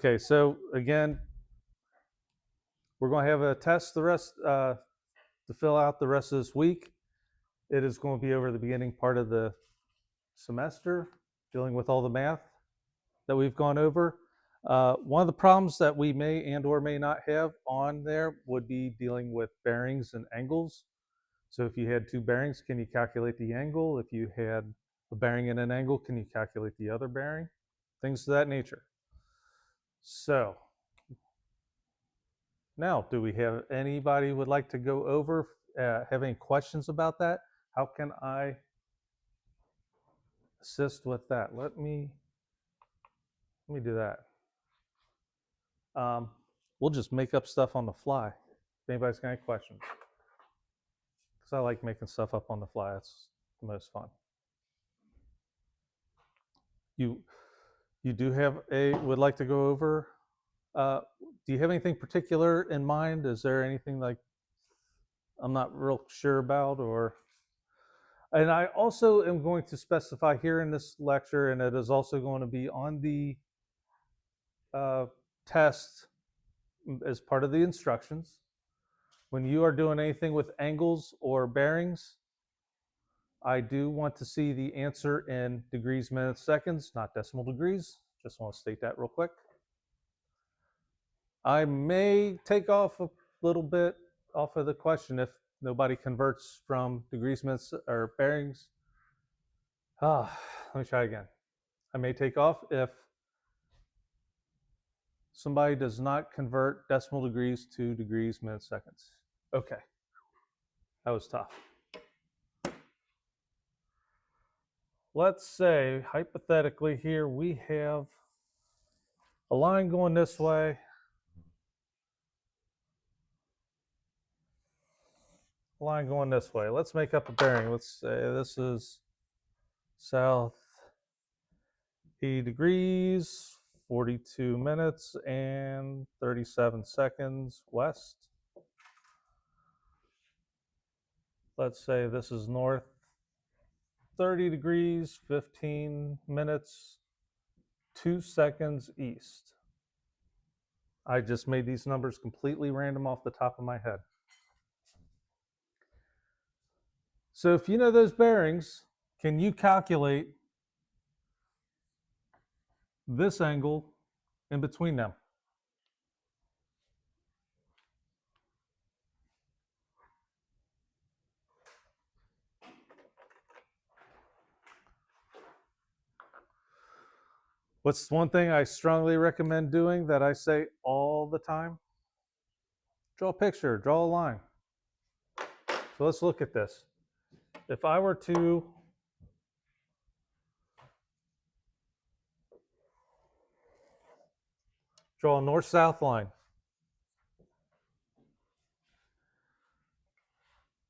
Okay, so again, we're going to have a test the rest to fill out the rest of this week. It is going to be over the beginning part of the semester, dealing with all the math that we've gone over. One of the problems that we may and or may not have on there would be dealing with bearings and angles. So if you had two bearings, can you calculate the angle? If you had a bearing and an angle, can you calculate the other bearing? Things of that nature. So now, do we have anybody would like to go over, have any questions about that? How can I assist with that? Let me do that. We'll just make up stuff on the fly. If anybody's got any questions, because I like making stuff up on the fly. It's the most fun. You do have would like to go over. Do you have anything particular in mind? Is there anything like I'm not real sure about, or? And I also am going to specify here in this lecture, and it is also going to be on the test as part of the instructions. When you are doing anything with angles or bearings, I do want to see the answer in degrees, minutes, seconds, not decimal degrees. Just want to state that real quick. I may take off a little bit off of the question if nobody converts from degrees, minutes, or bearings. Let me try again. I may take off if somebody does not convert decimal degrees to degrees, minutes, seconds. Okay, that was tough. Let's say, hypothetically here, we have a line going this way, a line going this way. Let's make up a bearing. Let's say this is south 80 degrees, 42 minutes, and 37 seconds west. Let's say this is north 30 degrees, 15 minutes, 2 seconds east. I just made these numbers completely random off the top of my head. So if you know those bearings, can you calculate this angle in between them? What's one thing I strongly recommend doing that I say all the time? Draw a picture, draw a line. So let's look at this. If I were to draw a north-south line,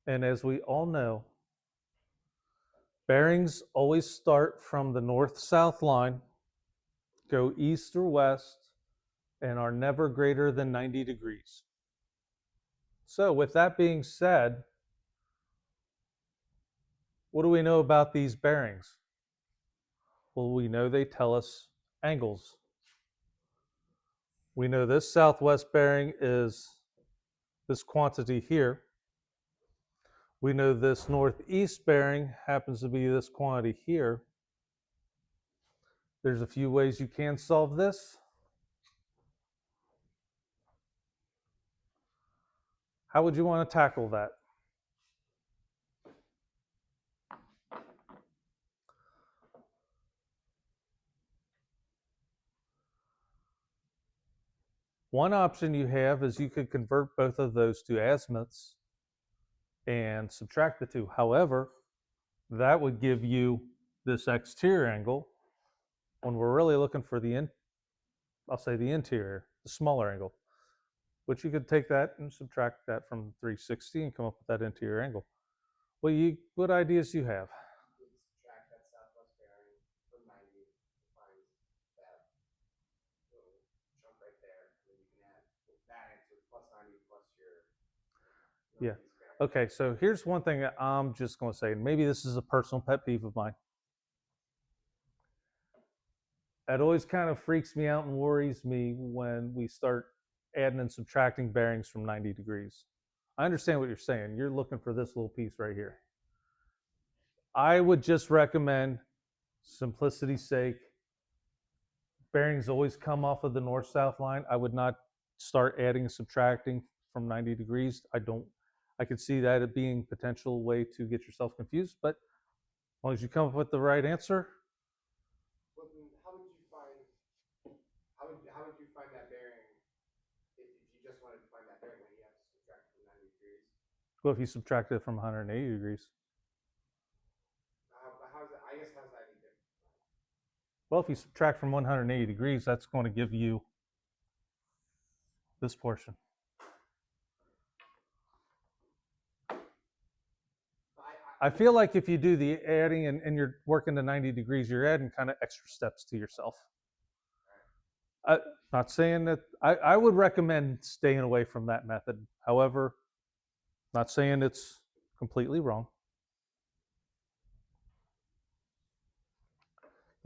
and as we all know, bearings always start from the north-south line, go east or west, and are never greater than 90 degrees. So with that being said, what do we know about these bearings? Well, we know they tell us angles. We know this southwest bearing is this quantity here. We know this northeast bearing happens to be this quantity here. There's a few ways you can solve this. How would you want to tackle that? One option you have is you could convert both of those to azimuths and subtract the two. However, that would give you this exterior angle when we're really looking for the I'll say the interior, the smaller angle, which you could take that and subtract that from 360 and come up with that interior angle. What ideas do you have? Subtract that southwest bearing from 90 to find that little chunk right there, and then you can add that answer plus 90 plus your Yeah. Okay, so here's one thing that I'm just going to say, and maybe this is a personal pet peeve of mine. It always kind of freaks me out and worries me when we start adding and subtracting bearings from 90 degrees. I understand what you're saying. You're looking for this little piece right here. I would just recommend, simplicity's sake, bearings always come off of the north-south line. I would not start adding and subtracting from 90 degrees. I could see that it being a potential way to get yourself confused, but as long as you come up with the right answer. Well, then how would you find that bearing if you just wanted to find that bearing when you have to subtract from 90 degrees? Well, if you subtract it from 180 degrees. How's that? I guess how's that any different? Well, if you subtract from 180 degrees, that's going to give you this portion. I feel like if you do the adding and you're working to 90 degrees, you're adding kind of extra steps to yourself. Not saying that I would recommend staying away from that method. However, not saying it's completely wrong.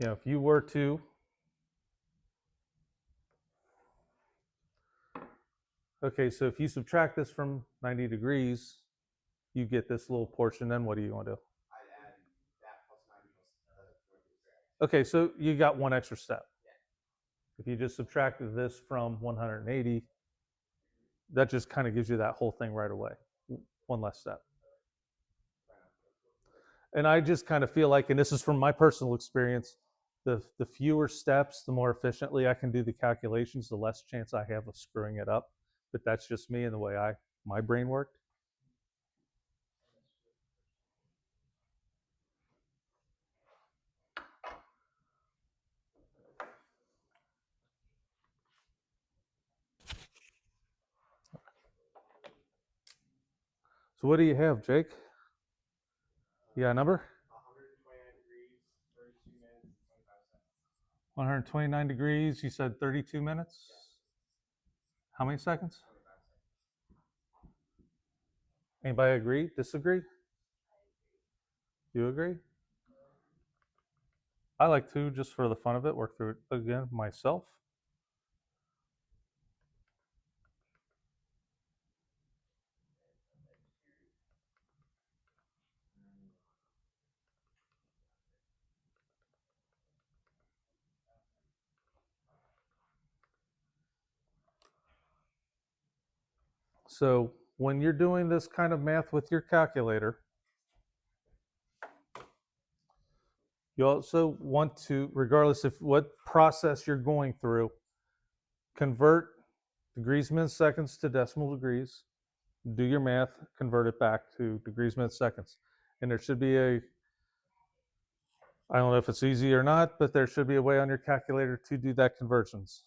You know, if you were to okay, so if you subtract this from 90 degrees, you get this little portion. Then what do you want to do? I'd add that plus 90 plus Okay, so you got one extra step. If you just subtracted this from 180, that just kind of gives you that whole thing right away. One less step. And I just kind of feel like, and this is from my personal experience, the fewer steps, the more efficiently I can do the calculations, the less chance I have of screwing it up. But that's just me and the way my brain worked. So what do you have, Jake? You got a number? 129 degrees, 32 minutes, 25 seconds. 129 degrees, you said 32 minutes? Yes. How many seconds? 25 seconds. Anybody agree? Disagree? You agree? I like to, just for the fun of it, work through it again myself. So when you're doing this kind of math with your calculator, you also want to, regardless of what process you're going through, convert degrees, minutes, seconds to decimal degrees. Do your math, convert it back to degrees, minutes, seconds. And there should be I don't know if it's easy or not, but there should be a way on your calculator to do that conversions.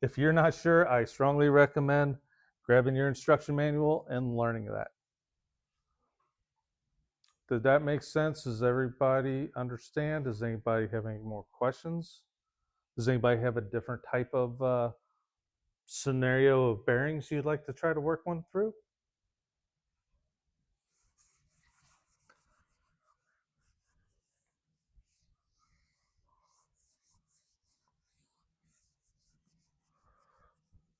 If you're not sure, I strongly recommend grabbing your instruction manual and learning that. Did that make sense? Does everybody understand? Does anybody have any more questions? Does anybody have a different type of scenario of bearings you'd like to try to work one through?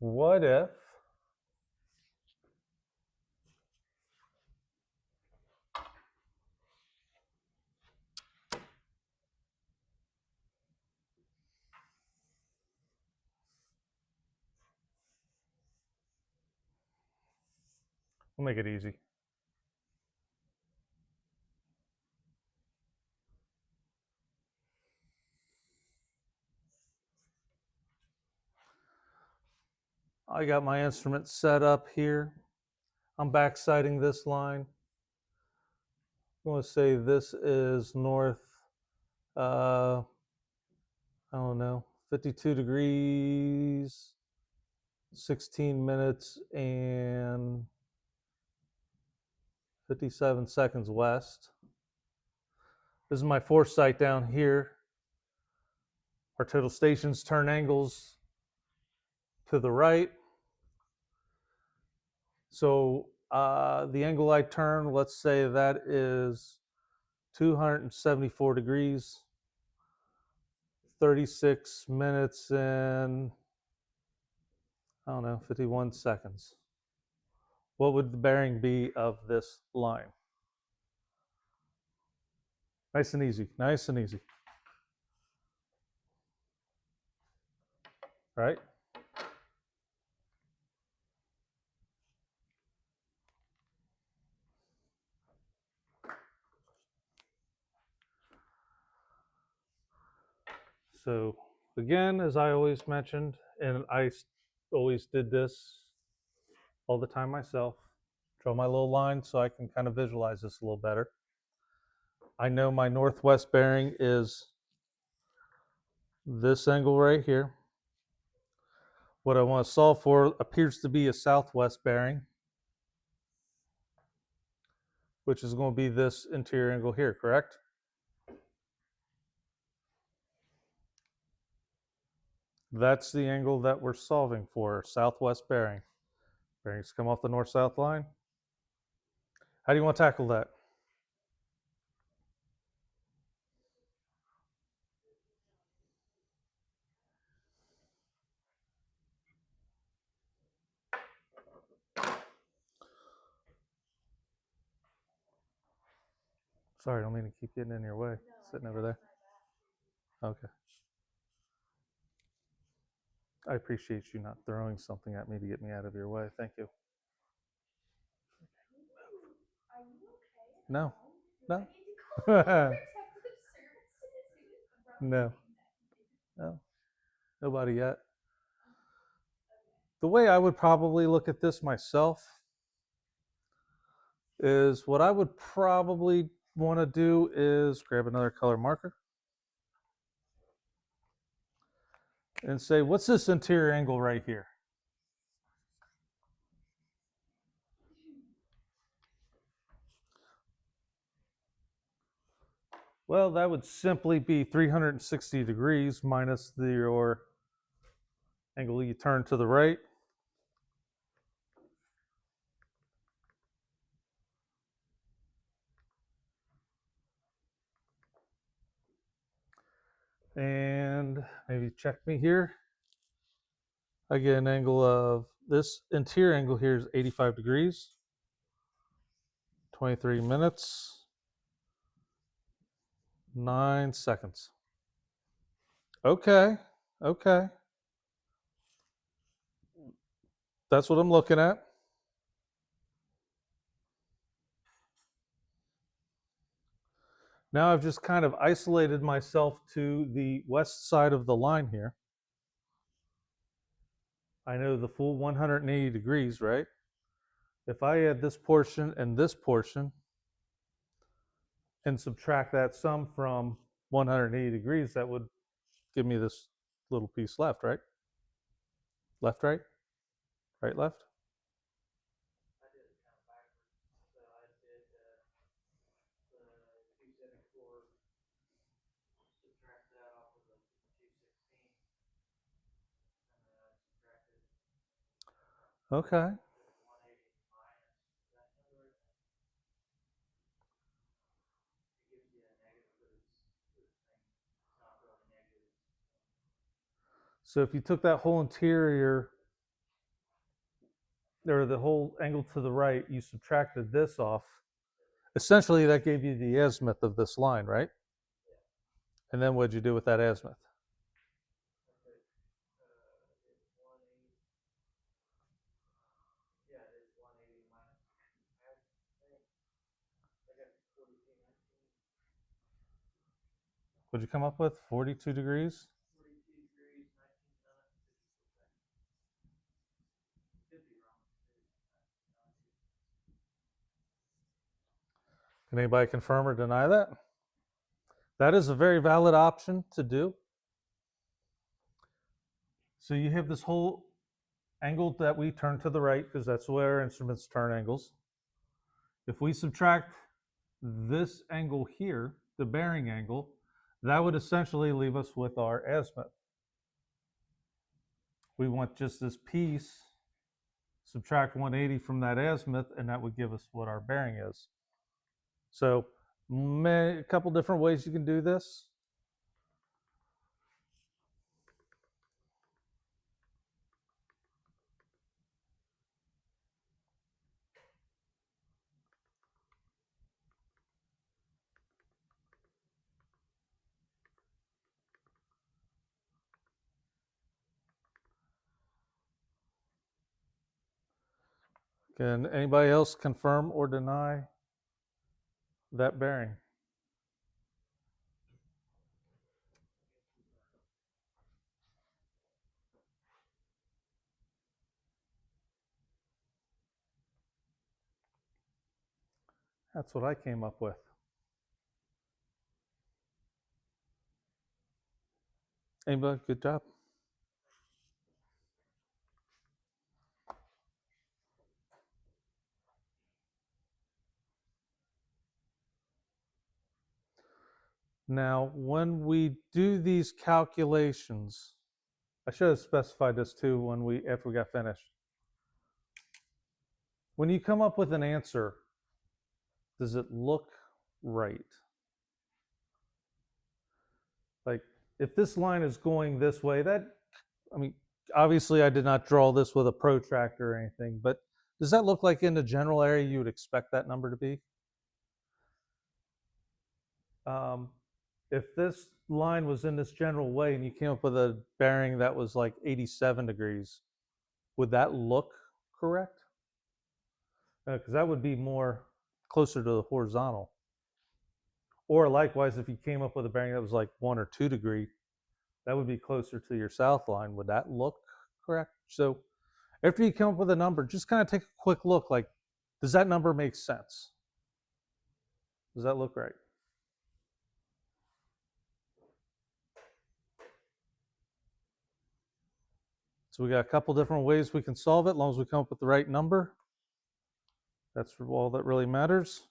What if we'll make it easy. I got my instrument set up here. I'm backsighting this line. I'm going to say this is north, I don't know, 52 degrees, 16 minutes, and 57 seconds west. This is my foresight down here. Our total stations turn angles to the right. So the angle I turn, let's say that is 274 degrees. 36 minutes and, I don't know, 51 seconds. What would the bearing be of this line? Nice and easy, nice and easy. Right? So again, as I always mentioned, and I always did this all the time myself, draw my little line so I can kind of visualize this a little better. I know my northwest bearing is this angle right here. What I want to solve for appears to be a southwest bearing, which is going to be this interior angle here, correct? That's the angle that we're solving for, southwest bearing. Bearings come off the north-south line. How do you want to tackle that? Sorry, I don't mean to keep getting in your way. Sitting over there. Okay. I appreciate you not throwing something at me to get me out of your way. Thank you. No. No. No. No. Nobody yet. The way I would probably look at this myself is what I would probably want to do is grab another color marker and say, what's this interior angle right here? Well, that would simply be 360 degrees minus your angle you turn to the right. And maybe check me here. I get an angle of this interior angle here is 85 degrees, 23 minutes, 9 seconds. Okay, okay. That's what I'm looking at. Now I've just kind of isolated myself to the west side of the line here. I know the full 180 degrees, right? If I add this portion and subtract that sum from 180 degrees, that would give me this little piece left, right? Left, right? Right, left? I did it kind of backwards. So I did the 274, subtract that off of the 216, and then I subtracted Okay. 180 minus that number. It gives you a negative, but it's not really negative. So if you took that whole interior, or the whole angle to the right, you subtracted this off, essentially that gave you the azimuth of this line, right? And then what'd you do with that azimuth? It's 180. Yeah, it is 180 minus. I got 4219. What'd you come up with? 42 degrees? 42 degrees, 19 minutes, 50 wrong. Can anybody confirm or deny that? That is a very valid option to do. So you have this whole angle that we turn to the right, because that's where our instruments turn angles. If we subtract this angle here, the bearing angle, that would essentially leave us with our azimuth. We want just this piece, subtract 180 from that azimuth, and that would give us what our bearing is. So a couple different ways you can do this. Can anybody else confirm or deny that bearing? That's what I came up with. Anybody? Good job. Now, when we do these calculations, I should have specified this too after we got finished. When you come up with an answer, does it look right? Like if this line is going this way, obviously I did not draw this with a protractor or anything, but does that look like in the general area you would expect that number to be? If this line was in this general way and you came up with a bearing that was like 87 degrees, would that look correct? Because that would be more closer to the horizontal. Or likewise, if you came up with a bearing that was like 1 or 2 degree, that would be closer to your south line. Would that look correct? So after you come up with a number, just kind of take a quick look, like, does that number make sense? Does that look right? So we got a couple different ways we can solve it, as long as we come up with the right number. That's all that really matters.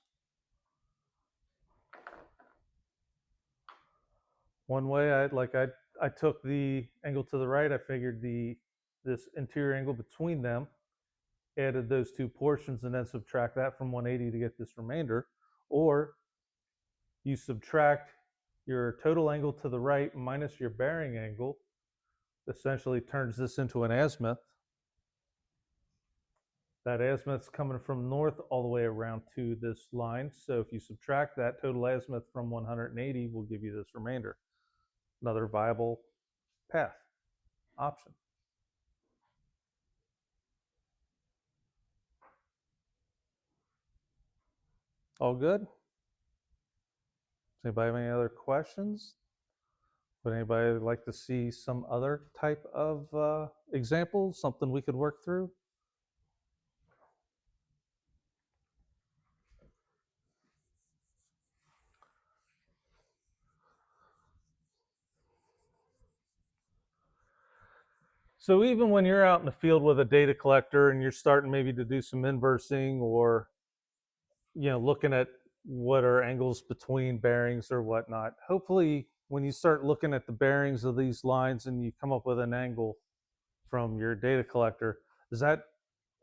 One way, I took the angle to the right. I figured this interior angle between them, added those two portions, and then subtract that from 180 to get this remainder. Or you subtract your total angle to the right minus your bearing angle, essentially turns this into an azimuth. That azimuth's coming from north all the way around to this line. So if you subtract that total azimuth from 180, will give you this remainder. Another viable path, option. All good? Does anybody have any other questions? Would anybody like to see some other type of example, something we could work through? So even when you're out in the field with a data collector and you're starting maybe to do some inversing or looking at what are angles between bearings or whatnot, hopefully when you start looking at the bearings of these lines and you come up with an angle from your data collector, does that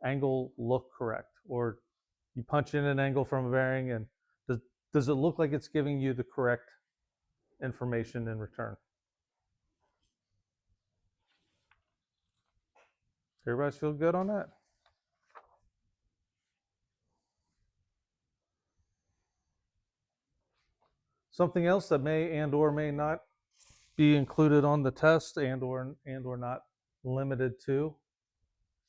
angle look correct? Or you punch in an angle from a bearing and does it look like it's giving you the correct information in return? Everybody's feel good on that? Something else that may and or may not be included on the test and or not limited to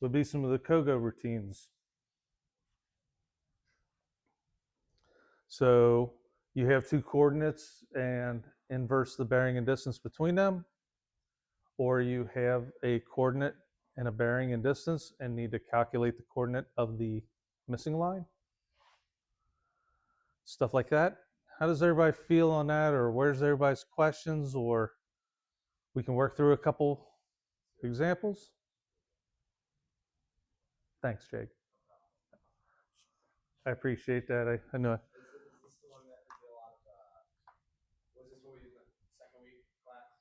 would be some of the COGO routines. So you have two coordinates and inverse the bearing and distance between them, or you have a coordinate and a bearing and distance and need to calculate the coordinate of the missing line. Stuff like that. How does everybody feel on that, or where's everybody's questions, or we can work through a couple examples? Thanks, Jake. I appreciate that. I know. Is this the one that we did a lot of, was this what we did the second week class?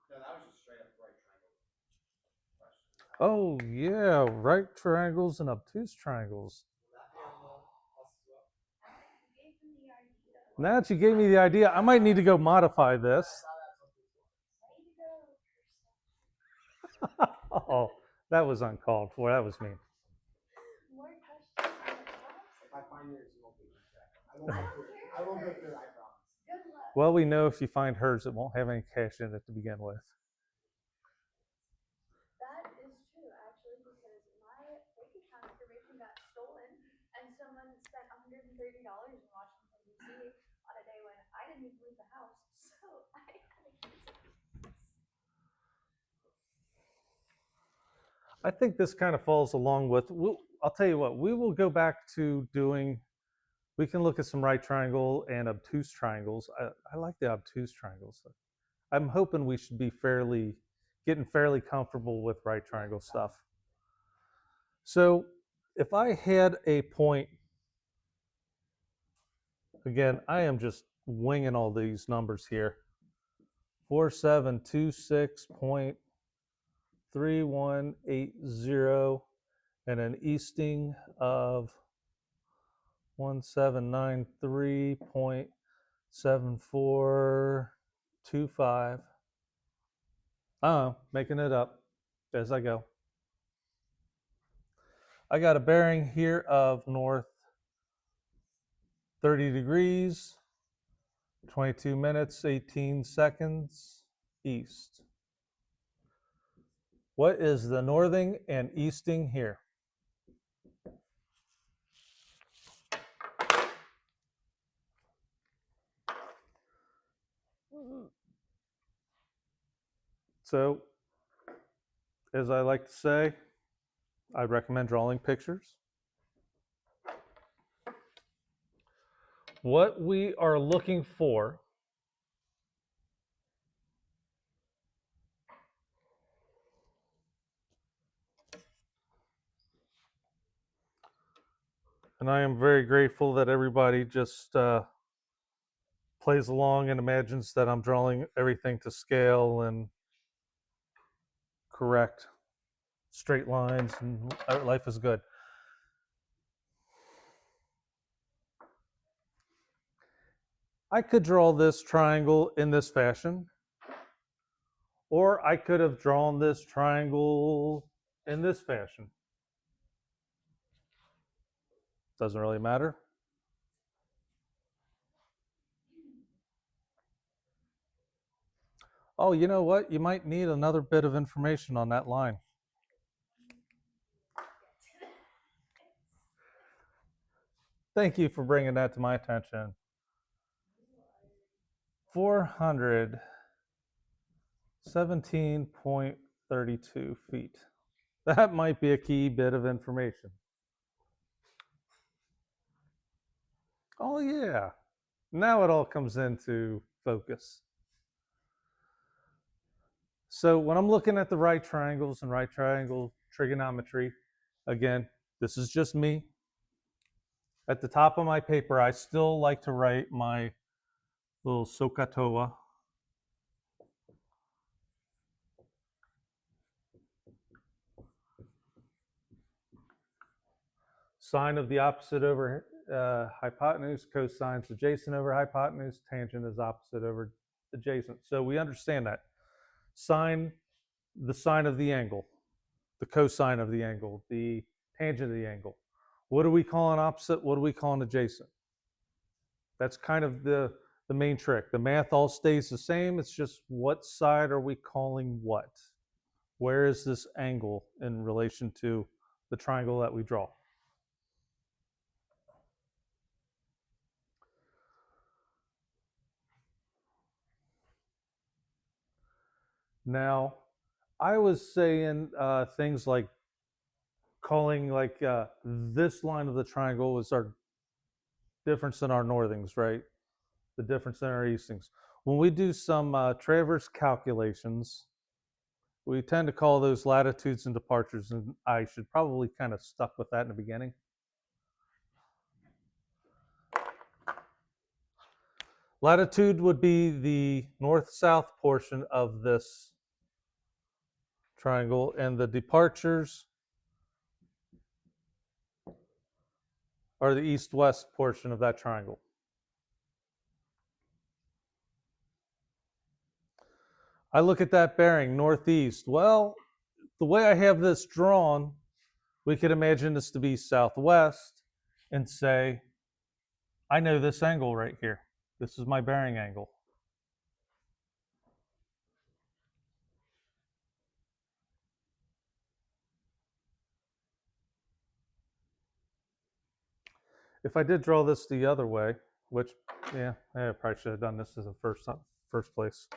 No, that was just straight up right triangle question. Oh, yeah, right triangles and obtuse triangles. Will that be on the test as well? Now that you gave me the idea, I might need to go modify this. Oh, that was uncalled for. That was mean. If I find yours, you won't be I won't go through it, I promise. Well, we know if you find hers, it won't have any cash in it to begin with. That is true, actually, because my bank account information got stolen, and someone spent $130 and watched them from DC on a day when I didn't even leave the house, so I had a case. I think this kind of falls along with. I'll tell you what. We will go back to doing. We can look at some right triangle and obtuse triangles. I like the obtuse triangles. I'm hoping we should be getting fairly comfortable with right triangle stuff. So if I had a point, again, I am just winging all these numbers here. 4726.3180 and an easting of 1793.7425. Making it up as I go. I got a bearing here of north 30 degrees, 22 minutes, 18 seconds east. What is the northing and easting here? So, as I like to say, I recommend drawing pictures. What we are looking for and I am very grateful that everybody just plays along and imagines that I'm drawing everything to scale and correct straight lines and life is good. I could draw this triangle in this fashion, or I could have drawn this triangle in this fashion. Doesn't really matter. Oh, you know what? You might need another bit of information on that line. Thank you for bringing that to my attention. 417.32 feet. That might be a key bit of information. Oh, yeah. Now it all comes into focus. So when I'm looking at the right triangles and right triangle trigonometry, again, this is just me. At the top of my paper, I still like to write my little SOHCAHTOA. Sine of the opposite over hypotenuse, cosine's adjacent over hypotenuse, tangent is opposite over adjacent. So we understand that. Sine, the sine of the angle, the cosine of the angle, the tangent of the angle. What do we call an opposite? What do we call an adjacent? That's kind of the main trick. The math all stays the same. It's just what side are we calling what? Where is this angle in relation to the triangle that we draw? Now, I was saying things like calling like this line of the triangle is our difference in our northings, right? The difference in our eastings. When we do some traverse calculations, we tend to call those latitudes and departures, and I should probably kind of stuck with that in the beginning. Latitude would be the north-south portion of this triangle, and the departures are the east-west portion of that triangle. I look at that bearing, northeast. Well, the way I have this drawn, we could imagine this to be southwest and say, I know this angle right here. This is my bearing angle. If I did draw this the other way, which, yeah, I probably should have done this as a first place.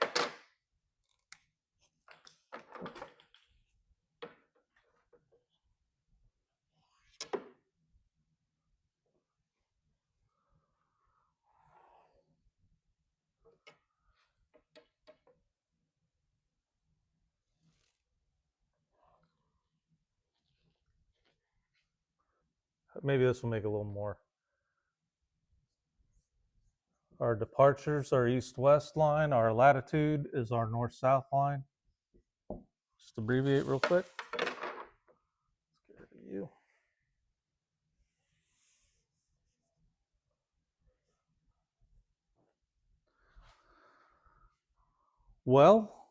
Maybe this will make a little more. Our departures are east-west line. Our latitude is our north-south line. Just abbreviate real quick. Let's get rid of you. Well,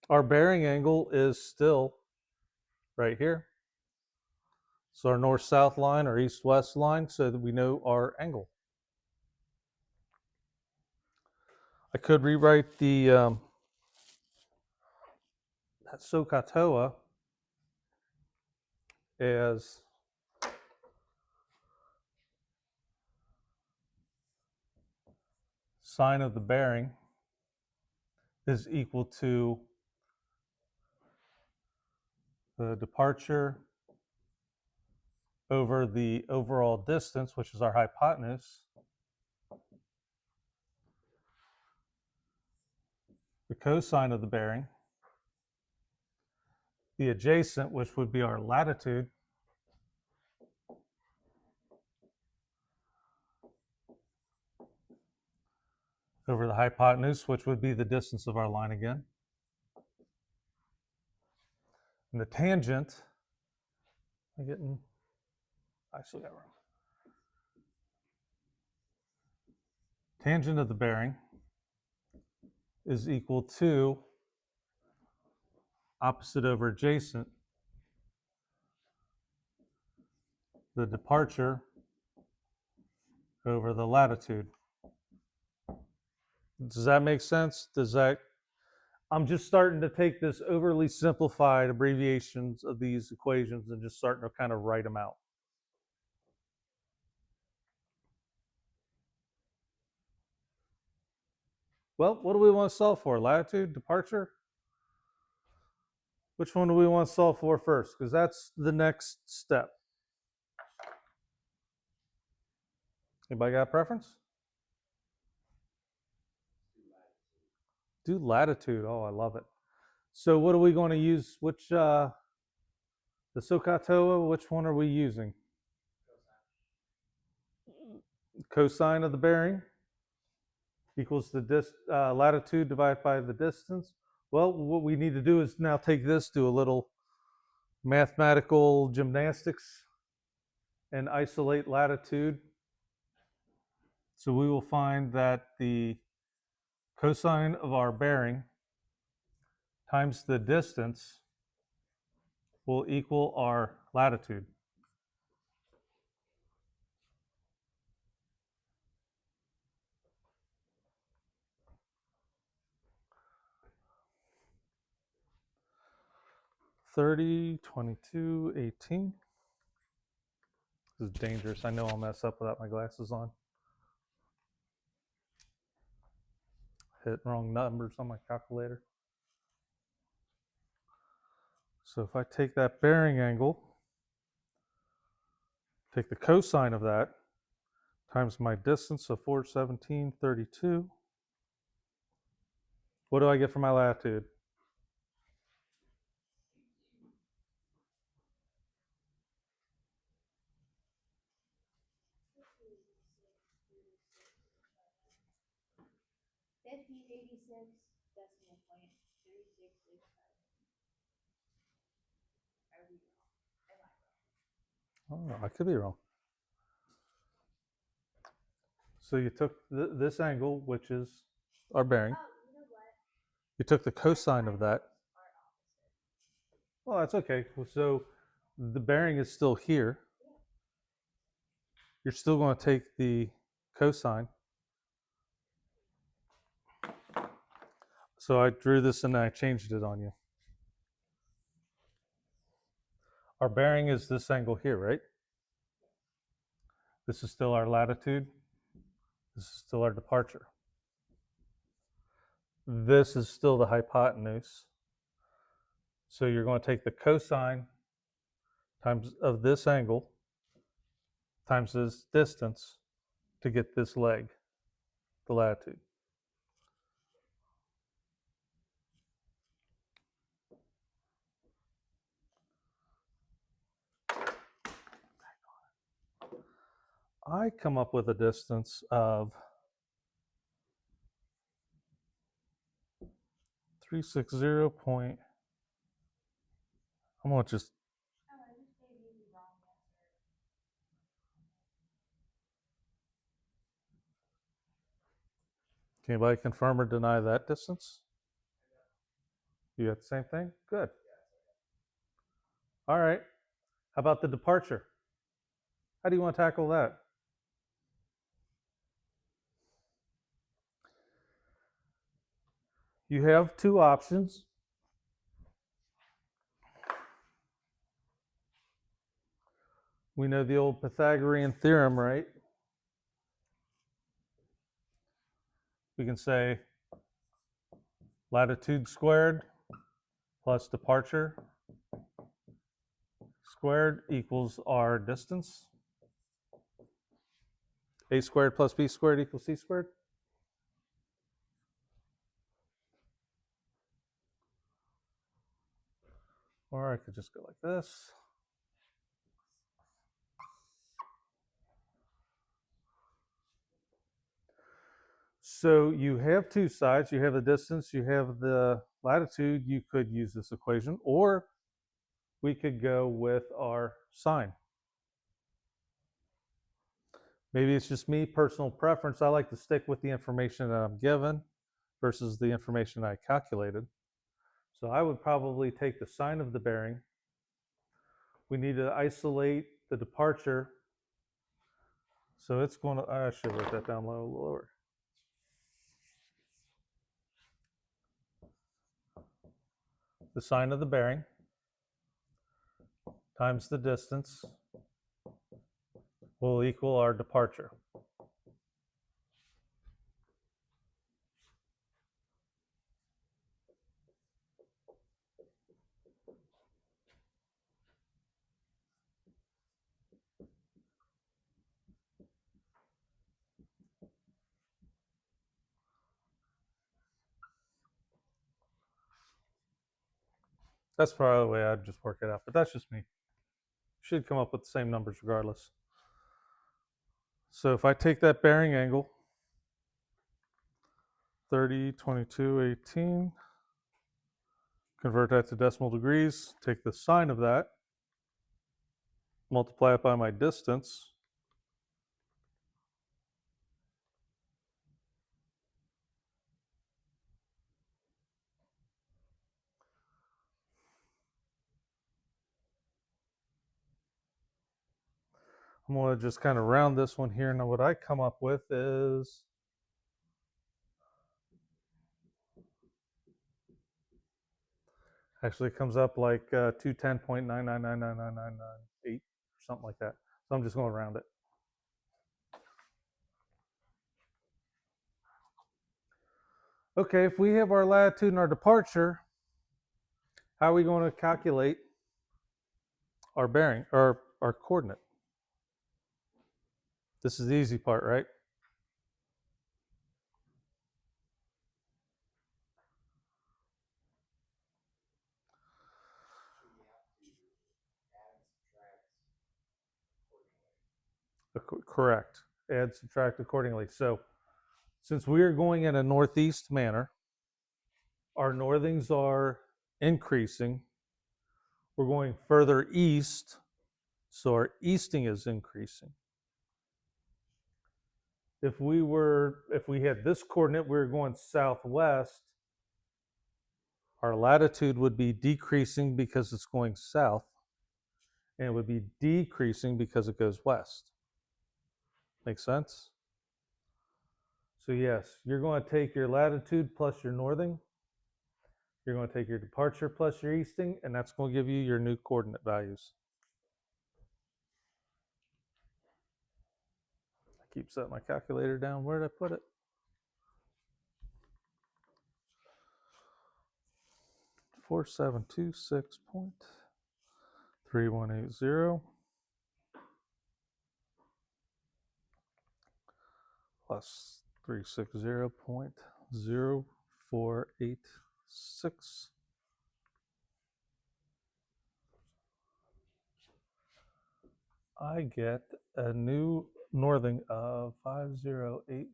our bearing angle is still right here. So our north-south line, our east-west line, so that we know our angle. I could rewrite the that SOHCAHTOA as sine of the bearing is equal to the departure over the overall distance, which is our hypotenuse, the cosine of the bearing, the adjacent, which would be our latitude, over the hypotenuse, which would be the distance of our line again. And the tangent, I still got wrong. Tangent of the bearing is equal to opposite over adjacent, the departure over the latitude. Does that make sense? I'm just starting to take this overly simplified abbreviations of these equations and just starting to kind of write them out. Well, what do we want to solve for? Latitude, departure? Which one do we want to solve for first? Because that's the next step. Anybody got a preference? Do latitude. Oh, I love it. So what are we going to use? Which, the SOHCAHTOA, which one are we using? Cosine of the bearing equals the latitude divided by the distance. Well, what we need to do is now take this, do a little mathematical gymnastics, and isolate latitude. So we will find that the cosine of our bearing times the distance will equal our latitude. $30, $22, $18. This is dangerous. I know I'll mess up without my glasses on. Hit wrong numbers on my calculator. So if I take that bearing angle, take the cosine of that, times my distance of 417.32, what do I get for my latitude? Oh, I could be wrong. So you took this angle, which is our bearing. Oh, you know what? You took the cosine of that. Well, that's okay. So the bearing is still here. You're still going to take the cosine. So I drew this and I changed it on you. Our bearing is this angle here, right? This is still our latitude. This is still our departure. This is still the hypotenuse. So you're going to take the cosine times of this angle times this distance to get this leg, the latitude. I come up with a distance of 360 point. I'm going to just, Oh, I just gave you the wrong answer. can anybody confirm or deny that distance? You got the same thing? Good. All right. How about the departure? How do you want to tackle that? You have two options. We know the old Pythagorean theorem, right? We can say latitude squared plus departure squared equals our distance. A squared plus b squared equals c squared. Or I could just go like this. So you have two sides. You have the distance, you have the latitude. You could use this equation, or we could go with our sine. Maybe it's just me, personal preference. I like to stick with the information that I'm given versus the information I calculated. So I would probably take the sine of the bearing. We need to isolate the departure. So it's going to, I should write that down lower. The sine of the bearing times the distance will equal our departure. That's probably the way I'd just work it out, but that's just me. Should come up with the same numbers regardless. So if I take that bearing angle, 30, 22, 18, convert that to decimal degrees, take the sine of that, multiply it by my distance, I'm going to just kind of round this one here. Now what I come up with is actually it comes up like 210.9999998 or something like that. So I'm just going to round it. Okay, if we have our latitude and our departure, how are we going to calculate our bearing or our coordinate? This is the easy part, right? Correct. Add, subtract accordingly. So since we are going in a northeast manner, our northings are increasing. We're going further east, so our easting is increasing. If we had this coordinate, we were going southwest, our latitude would be decreasing because it's going south, and it would be decreasing because it goes west. Make sense? So yes, you're going to take your latitude plus your northing. You're going to take your departure plus your easting, and that's going to give you your new coordinate values. keep setting my calculator down. Where did I put it? $4726.3180 plus 360.0486. I get a new northing of 5086.3666.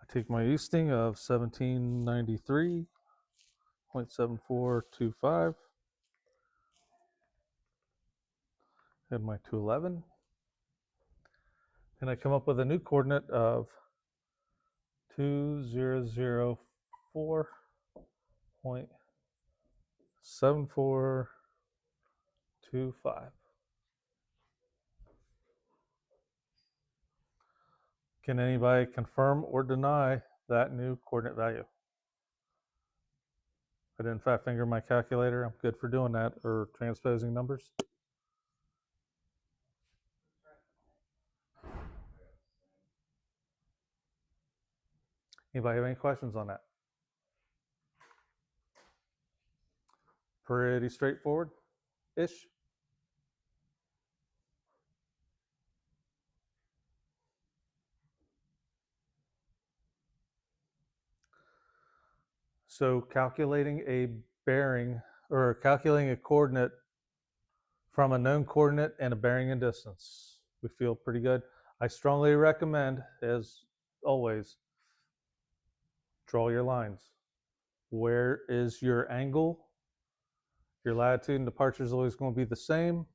I take my easting of 1793.7425. Add my 211. And I come up with a new coordinate of 2004.7425. Can anybody confirm or deny that new coordinate value? I didn't fat finger my calculator. I'm good for doing that or transposing numbers. Anybody have any questions on that? Pretty straightforward-ish. So calculating a bearing or calculating a coordinate from a known coordinate and a bearing and distance. We feel pretty good. I strongly recommend, as always, draw your lines. Where is your angle? Your latitude and departure is always going to be the same.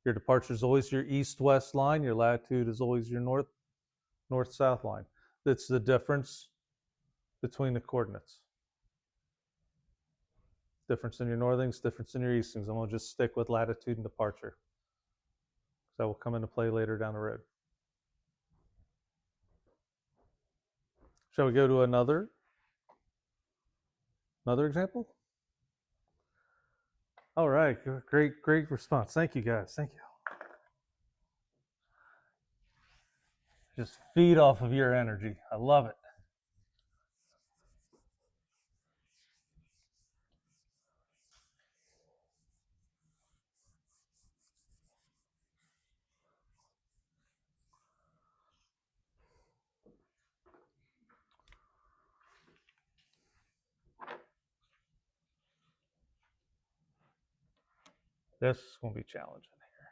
Your departure is always your east-west line. Your latitude is always your north-south line. That's the difference between the coordinates. Difference in your northings, difference in your eastings. I'm going to just stick with latitude and departure. That will come into play later down the road. Shall we go to another example? All right, great response. Thank you, guys. Thank you. Just feed off of your energy. I love it. This is going to be challenging here.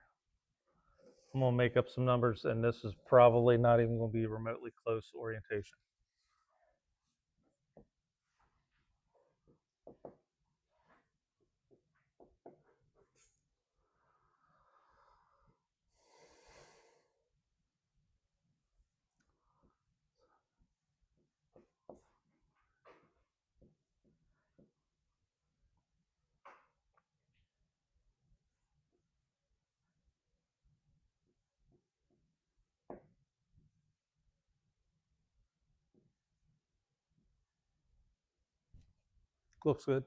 I'm going to make up some numbers, and this is probably not even going to be remotely close orientation. Looks good.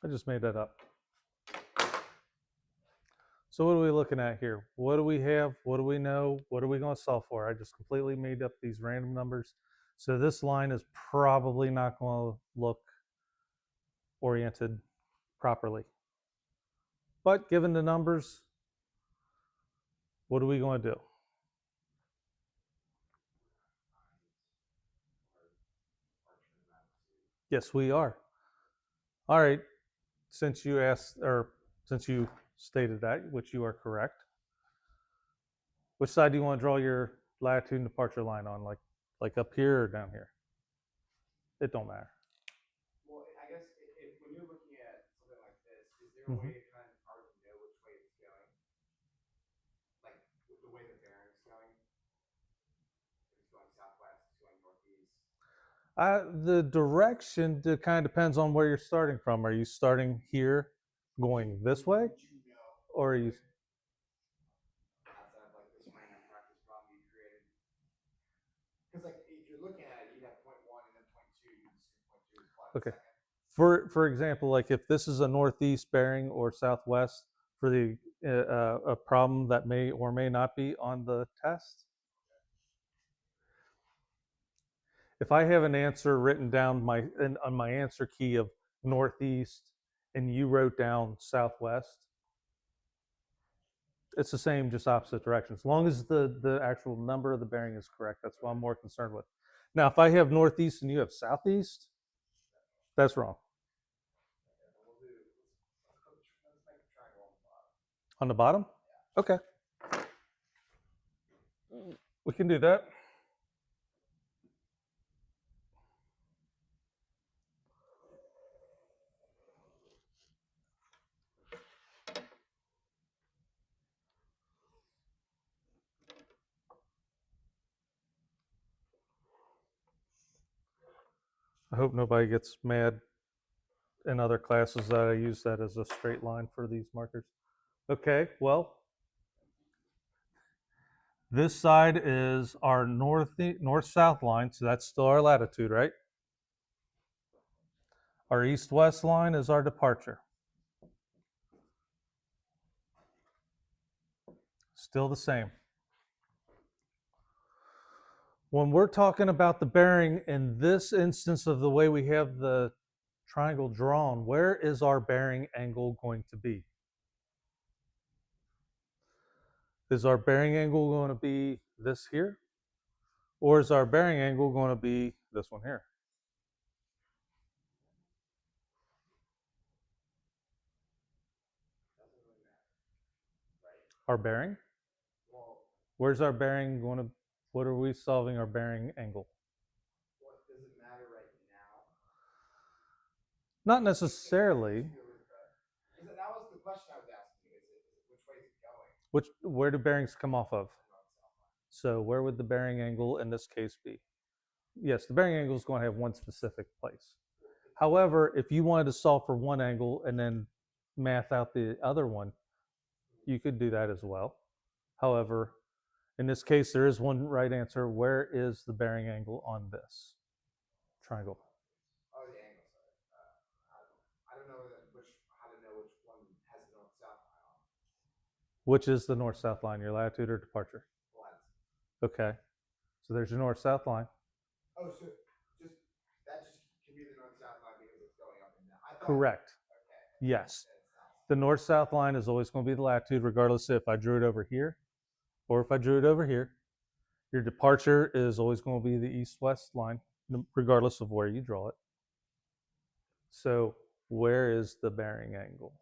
I just made that up. So what are we looking at here? What do we have? What do we know? What are we going to solve for? I just completely made up these random numbers. So this line is probably not going to look oriented properly. But given the numbers, what are we going to do? Yes, we are. All right. Since you asked, or since you stated that, which you are correct, which side do you want to draw your latitude and departure line on? Like up here or down here? It don't matter. Well, I guess if when you're looking at something like this, is there a way to kind of already know which way it's going? Like with the way the bearing's going? If it's going southwest, it's going northeast. The direction kind of depends on where you're starting from. Are you starting here, going this way, Would you know or are you? outside of like this random practice problem you created? Because like if you're looking at it, you have point one and then point two. You assume point two is flat Okay. second. For example, like if this is a northeast bearing or southwest for the a problem that may or may not be on the test. If I have an answer written down on my answer key of northeast and you wrote down southwest, it's the same, just opposite direction. As long as the actual number of the bearing is correct, that's what I'm more concerned with. Now, if I have northeast and you have southeast, that's wrong. Okay, then we'll do. Let's make a triangle on the bottom. On the bottom? Okay. We can do that. I hope nobody gets mad in other classes that I use that as a straight line for these markers. Okay, well, this side is our north-south line, so that's still our latitude, right? Our east-west line is our departure. Still the same. When we're talking about the bearing in this instance of the way we have the triangle drawn, where is our bearing angle going to be? Is our bearing angle going to be this here? Or is our bearing angle going to be this one here? Doesn't really matter, right? Our bearing? Well, Where's our bearing going to, what are we solving our bearing angle? what does it matter right now? Not necessarily. Because that was the question I was asking. Is it which way is it going? Where do bearings come off of? North, south line. So where would the bearing angle in this case be? Yes, the bearing angle is going to have one specific place. However, if you wanted to solve for one angle and then math out the other one, you could do that as well. However, in this case, there is one right answer. Where is the bearing angle on this triangle? Oh, the angle, sorry. I don't know how to know which one has the north south line on. Which is the north-south line, your latitude or departure? Latitude. Okay. So there's your north-south line. Oh, so that just can be the north south line because it's going up and down. I thought, Correct. okay. Yes. The north-south line is always going to be the latitude, regardless if I drew it over here or if I drew it over here. Your departure is always going to be the east-west line, regardless of where you draw it. So where is the bearing angle?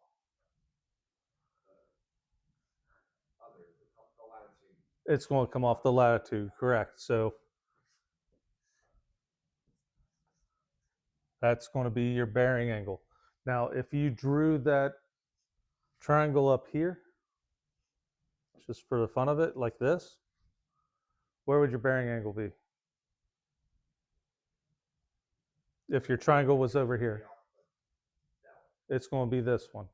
The latitude. It's going to come off the latitude, correct. So that's going to be your bearing angle. Now, if you drew that triangle up here, just for the fun of it, like this, where would your bearing angle be? If your triangle was over here, it's going to be this one.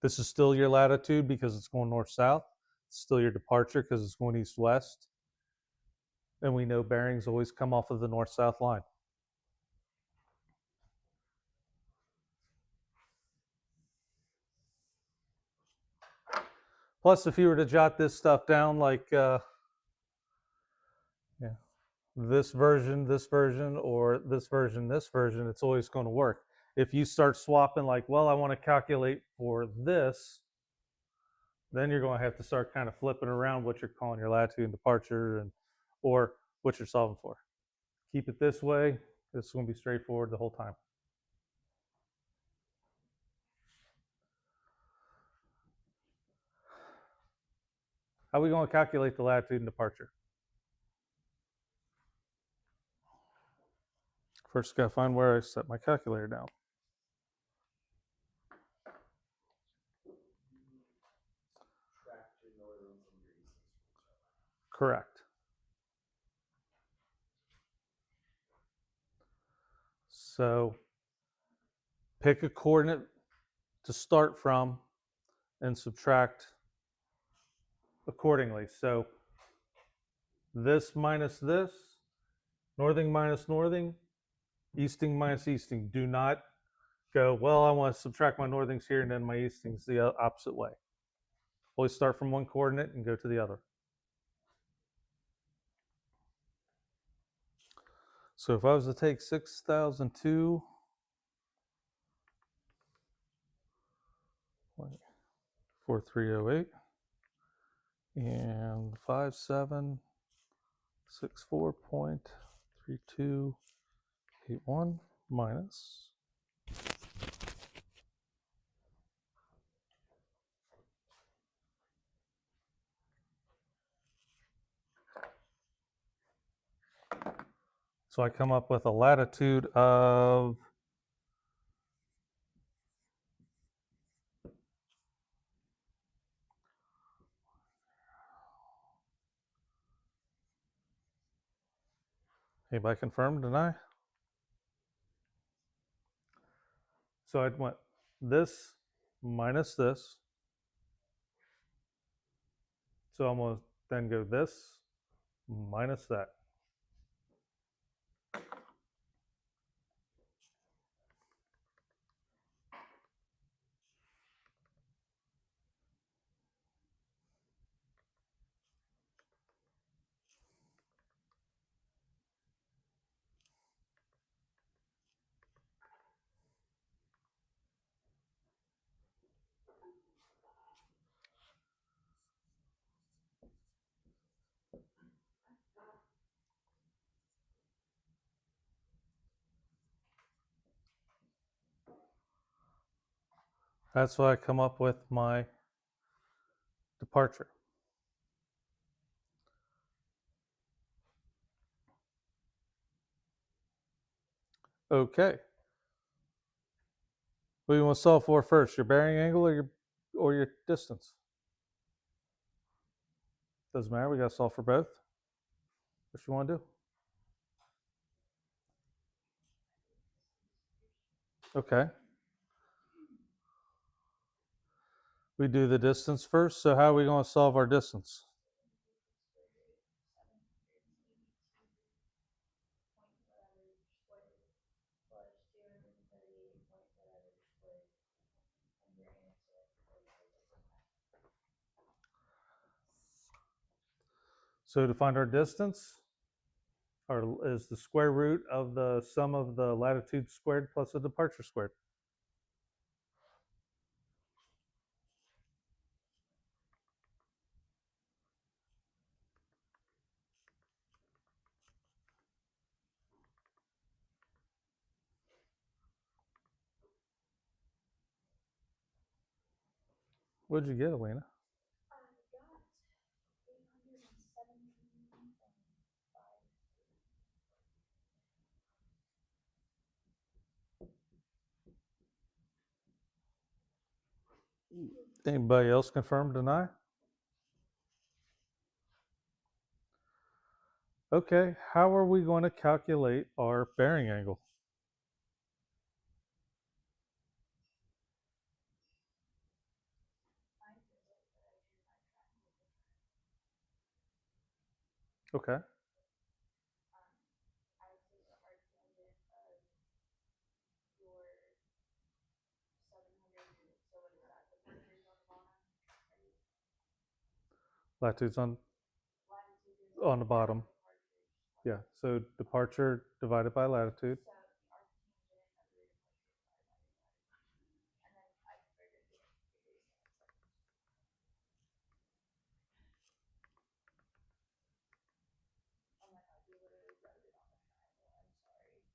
This is still your latitude because it's going north-south. It's still your departure because it's going east-west. And we know bearings always come off of the north-south line. Plus, if you were to jot this stuff down like this version, or this version, it's always going to work. If you start swapping like, well, I want to calculate for this, then you're going to have to start kind of flipping around what you're calling your latitude and departure or what you're solving for. Keep it this way, This is going to be straightforward the whole time. How are we going to calculate the latitude and departure? First, got to find where I set my calculator down. Subtract your northern from your eastern. Correct. So pick a coordinate to start from and subtract accordingly. So this minus this, northing minus northing, easting minus easting. Do not go, well, I want to subtract my northings here and then my eastings the opposite way. Always start from one coordinate and go to the other. So if I was to take 6,002, 4308, and 5764.3281 minus so I come up with a latitude of 'anybody confirm, deny? So I went this minus this. So I'm going to then go this minus that. That's why I come up with my departure. Okay. What do you want to solve for first? Your bearing angle or your distance? Doesn't matter. We got to solve for both. What you want to do? Okay. We do the distance first. So how are we going to solve our distance? So to find our distance, is the square root of the sum of the latitude squared plus the departure squared. What'd you get, Alina? I got 817.5. Anybody else confirm, deny? Okay, how are we going to calculate our bearing angle? Okay. I would take the arctangent of your 700. So what is that? The pointers on the bottom? Latitude's on Latitude is the bottom. departure. Yeah, so departure divided by latitude. So the arctangent of your departure divided by latitude. And then I figured it based on seconds. Oh my god, you literally wrote it on the triangle. I'm sorry.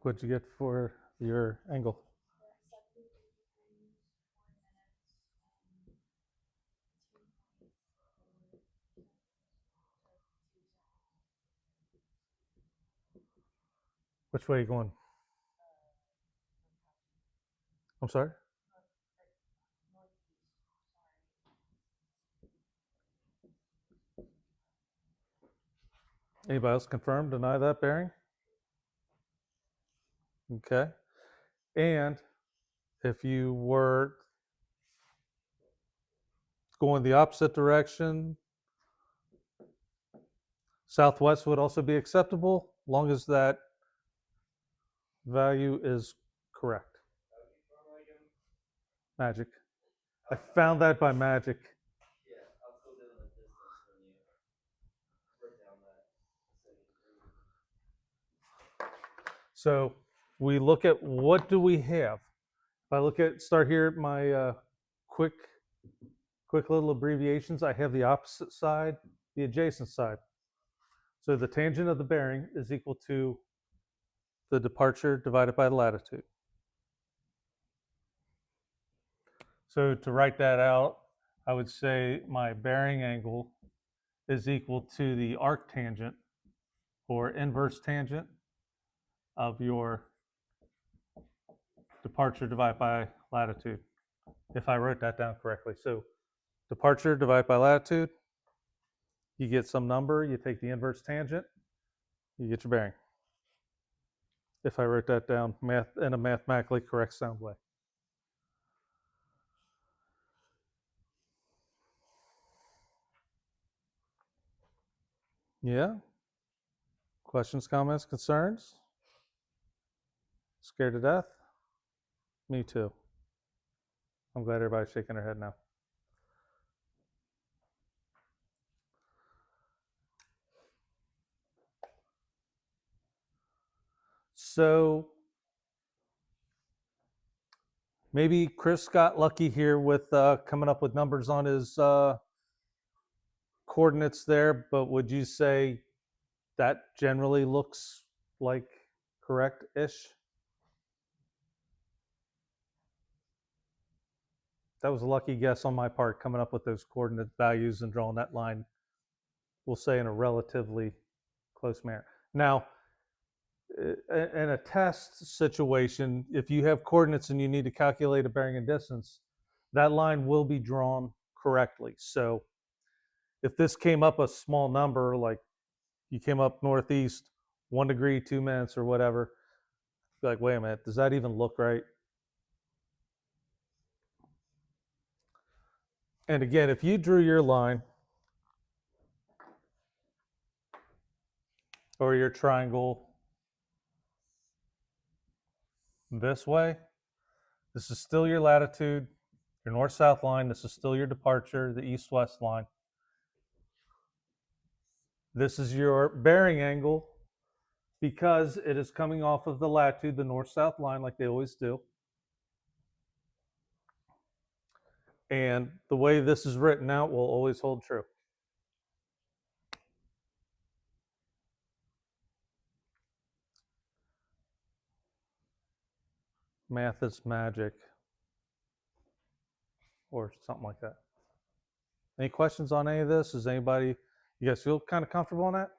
What'd you get for your angle? We're at 73 degrees, 4 minutes, and 2 points. Which way are you going? I'm sorry? Anybody else confirm, deny that bearing? Okay. And if you were going the opposite direction, southwest would also be acceptable, long as that value is correct. Magic. I found that by magic. Yeah, I'll still do the distance when you break down that second. So we look at what do we have. If I start here at my quick little abbreviations, I have the opposite side, the adjacent side. So the tangent of the bearing is equal to the departure divided by the latitude. So to write that out, I would say my bearing angle is equal to the arctangent or inverse tangent of your departure divided by latitude, if I wrote that down correctly. So departure divided by latitude, you get some number, you take the inverse tangent, you get your bearing. If I wrote that down in a mathematically correct sound way. Yeah? Questions, comments, concerns? Scared to death? Me too. I'm glad everybody's shaking their head now. So maybe Chris got lucky here with coming up with numbers on his coordinates there, but would you say that generally looks like correct-ish? That was a lucky guess on my part, coming up with those coordinate values and drawing that line, we'll say, in a relatively close manner. Now, in a test situation, if you have coordinates and you need to calculate a bearing and distance, that line will be drawn correctly. So if this came up a small number, like you came up northeast 1 degree, 2 minutes, or whatever, be like, wait a minute, does that even look right? And again, if you drew your line or your triangle this way, this is still your latitude, your north-south line. This is still your departure, the east-west line. This is your bearing angle because it is coming off of the latitude, the north-south line, like they always do. And the way this is written out will always hold true. Math is magic, or something like that. Any questions on any of this? Is anybody, you guys feel kind of comfortable on that?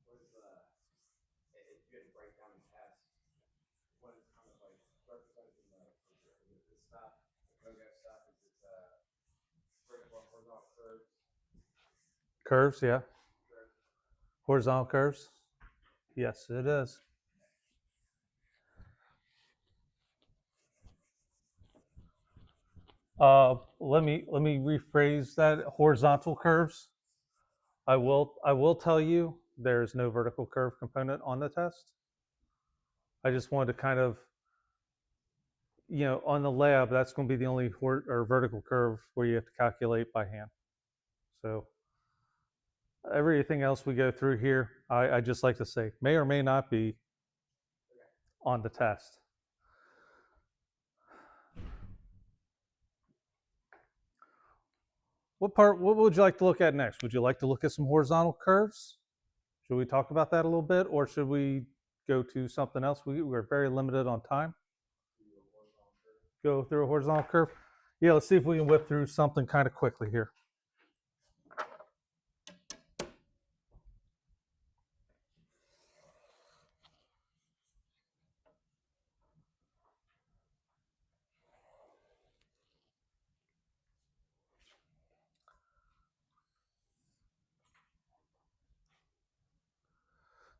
What is if you had to break down the test, what is kind of like representing the stuff, the COGO stuff? Is it vertical and horizontal curves? Curves, yeah. Horizontal curves? Yes, it is. Let me rephrase that. Horizontal curves. I will tell you there's no vertical curve component on the test. I just wanted to kind of, on the lab, that's going to be the only vertical curve where you have to calculate by hand. So everything else we go through here, I just like to say, may or may not be on the test. What would you like to look at next? Would you like to look at some horizontal curves? Should we talk about that a little bit, or should we go to something else? We're very limited on time. Go through a horizontal curve. Yeah, let's see if we can whip through something kind of quickly here.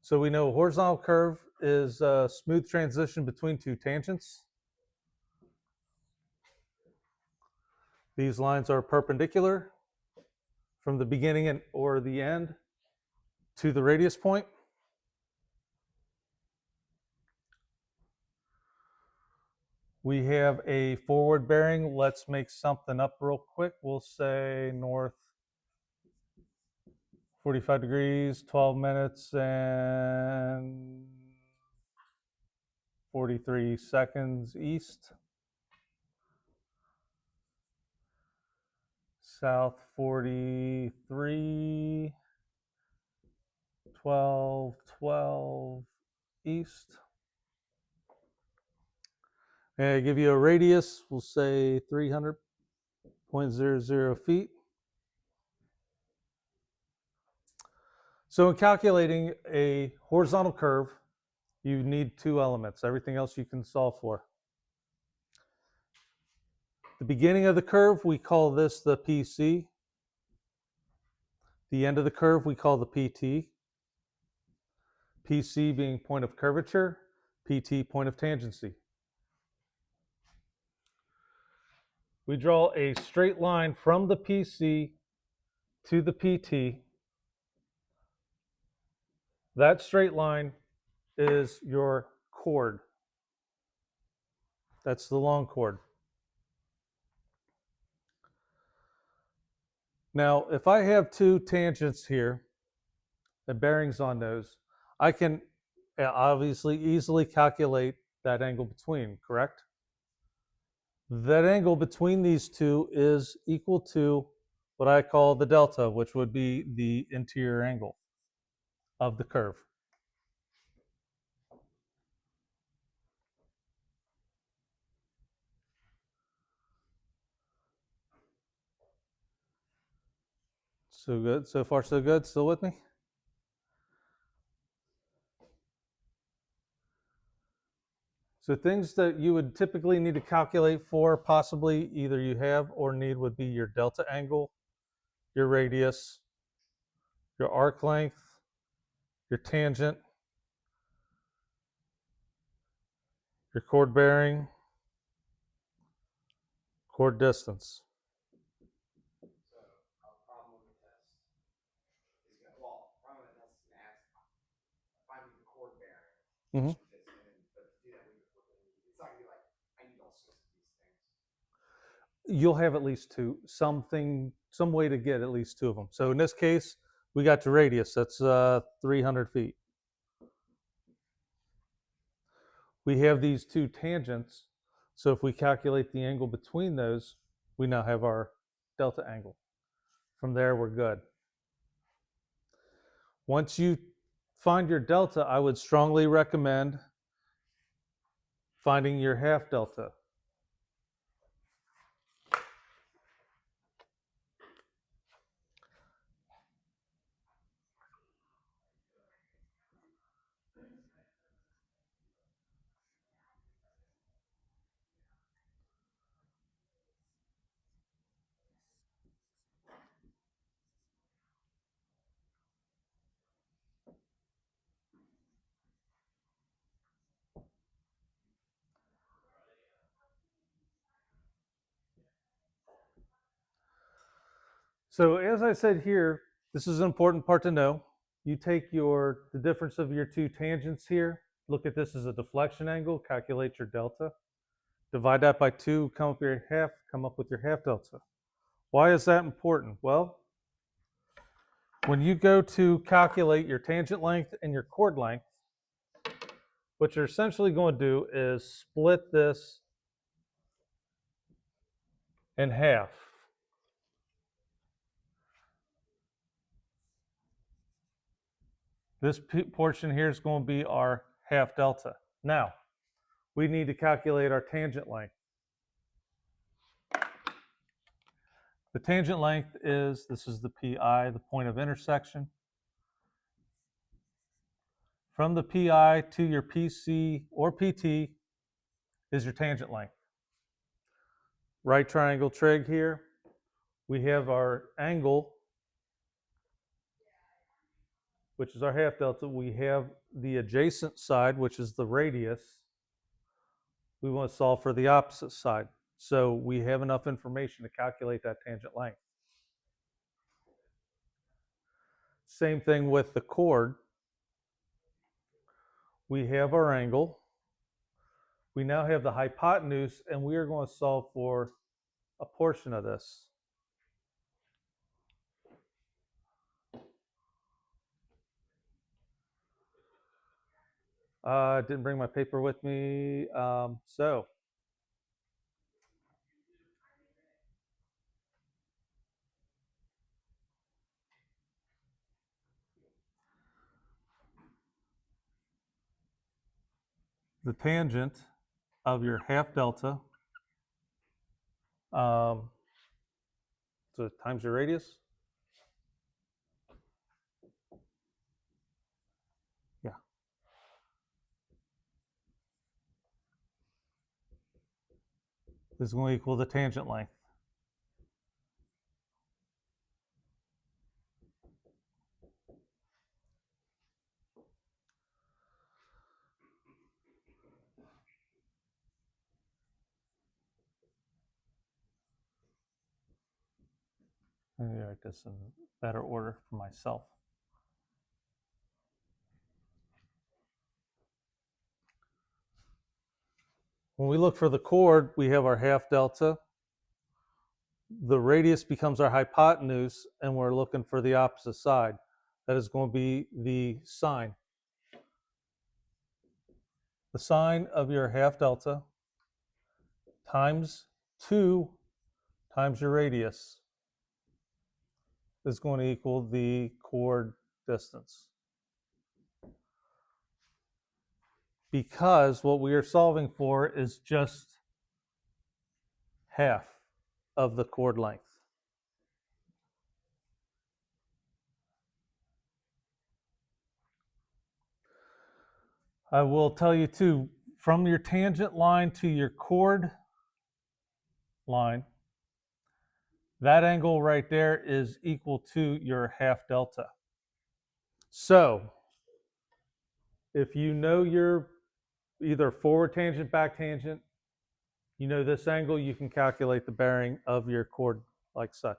So we know a horizontal curve is a smooth transition between two tangents. These lines are perpendicular from the beginning or the end to the radius point. We have a forward bearing. Let's make something up real quick. We'll say north 45 degrees, 12 minutes, and 43 seconds east. South 43, 12, 12 east. And I give you a radius, we'll say 300.00 feet. So in calculating a horizontal curve, you need two elements. Everything else you can solve for. The beginning of the curve, we call this the PC. The end of the curve, we call the PT. PC being point of curvature, PT point of tangency. We draw a straight line from the PC to the PT. That straight line is your chord. That's the long chord. Now, if I have two tangents here, the bearings on those, I can obviously easily calculate that angle between, correct? That angle between these two is equal to what I call the delta, which would be the interior angle of the curve. So good. So far, so good. Still with me? So things that you would typically need to calculate for, possibly either you have or need, would be your delta angle, your radius, your arc length, your tangent, your chord bearing, chord distance. So our problem with the test is gonna, well, problem with the test is gonna ask finding the chord bearing. Mhm. But to do that, it's not gonna be like I need all six of these things. You'll have at least two, some way to get at least two of them. So in this case, we got your radius. That's 300 feet. We have these two tangents. So if we calculate the angle between those, we now have our delta angle. From there, we're good. Once you find your delta, I would strongly recommend finding your half delta. So as I said here, this is an important part to know. You take the difference of your two tangents here, look at this as a deflection angle, calculate your delta, divide that by 2, come up with your half delta. Why is that important? Well, when you go to calculate your tangent length and your chord length, what you're essentially going to do is split this in half. This portion here is going to be our half delta. Now, we need to calculate our tangent length. The tangent length is, this is the PI, the point of intersection. From the PI to your PC or PT is your tangent length. Right triangle trig here. We have our angle, which is our half delta. We have the adjacent side, which is the radius. We want to solve for the opposite side. So we have enough information to calculate that tangent length. Same thing with the chord. We have our angle. We now have the hypotenuse, and we are going to solve for a portion of this. I didn't bring my paper with me. So the tangent of your half delta, so times your radius. Yeah. This is going to equal the tangent length. Let me write this in better order for myself. When we look for the chord, we have our half delta. The radius becomes our hypotenuse, and we're looking for the opposite side. That is going to be the sine. The sine of your half delta times 2 times your radius is going to equal the chord distance. Because what we are solving for is just half of the chord length. I will tell you too, from your tangent line to your chord line, that angle right there is equal to your half delta. So if you know your either forward tangent, back tangent, you know this angle, you can calculate the bearing of your chord like such.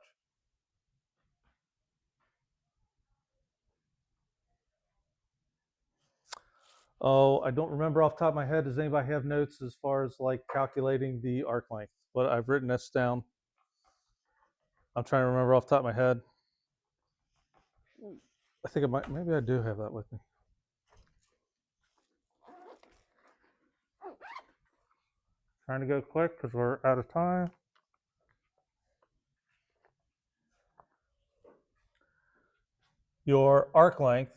Oh, I don't remember off the top of my head. Does anybody have notes as far as like calculating the arc length? But I've written this down. I'm trying to remember off the top of my head. I think maybe I do have that with me. Trying to go quick because we're out of time. Your arc length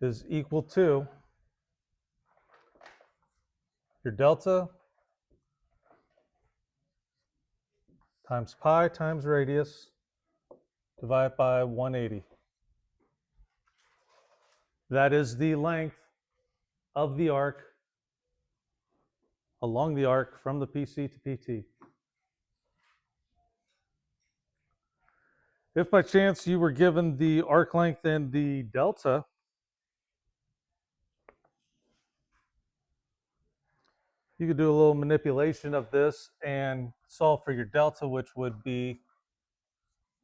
is equal to your delta times pi times radius divided by 180. That is the length of the arc along the arc from the PC to PT. If by chance you were given the arc length and the delta, you could do a little manipulation of this and solve for your delta, which would be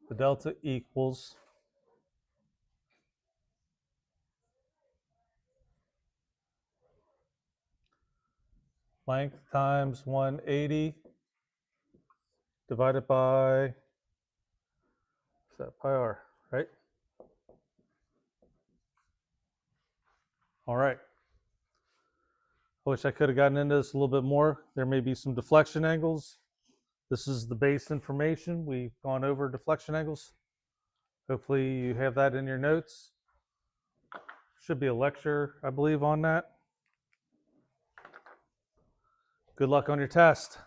the delta equals length times 180 divided by, is that pi r, right? All right. I wish I could have gotten into this a little bit more. There may be some deflection angles. This is the base information. We've gone over deflection angles. Hopefully you have that in your notes. Should be a lecture, I believe, on that. Good luck on your test.